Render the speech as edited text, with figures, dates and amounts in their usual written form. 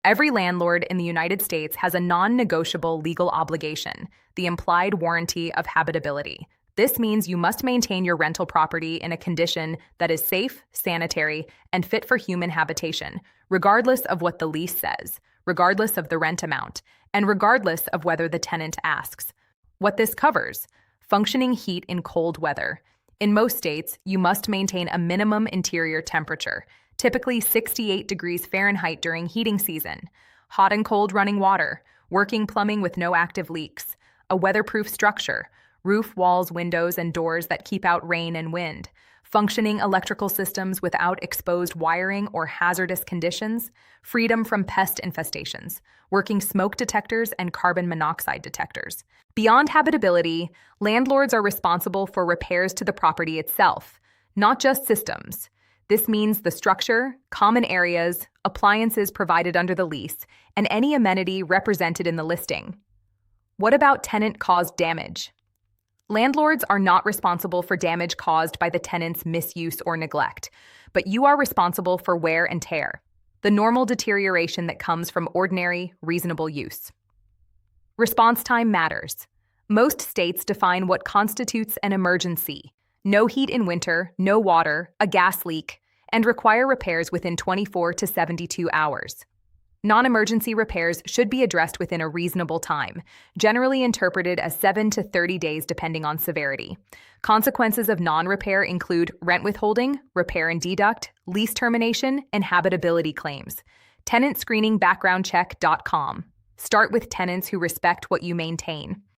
Every landlord in the United States has a non-negotiable legal obligation, the implied warranty of habitability. This means you must maintain your rental property in a condition that is safe, sanitary, and fit for human habitation, regardless of what the lease says, regardless of the rent amount, and regardless of whether the tenant asks. What this covers: functioning heat in cold weather. In most states, you must maintain a minimum interior temperature, typically 68 degrees Fahrenheit during heating season, hot and cold running water, working plumbing with no active leaks, a weatherproof structure, roof, walls, windows, and doors that keep out rain and wind, functioning electrical systems without exposed wiring or hazardous conditions, freedom from pest infestations, working smoke detectors and carbon monoxide detectors. Beyond habitability, landlords are responsible for repairs to the property itself, not just systems. This means the structure, common areas, appliances provided under the lease, and any amenity represented in the listing. What about tenant-caused damage? Landlords are not responsible for damage caused by the tenant's misuse or neglect, but you are responsible for wear and tear, the normal deterioration that comes from ordinary, reasonable use. Response time matters. Most states define what constitutes an emergency: no heat in winter, no water, a gas leak, and require repairs within 24 to 72 hours. Non-emergency repairs should be addressed within a reasonable time, generally interpreted as 7 to 30 days depending on severity. Consequences of non-repair include rent withholding, repair and deduct, lease termination, and habitability claims. TenantScreeningBackgroundCheck.com. Start with tenants who respect what you maintain.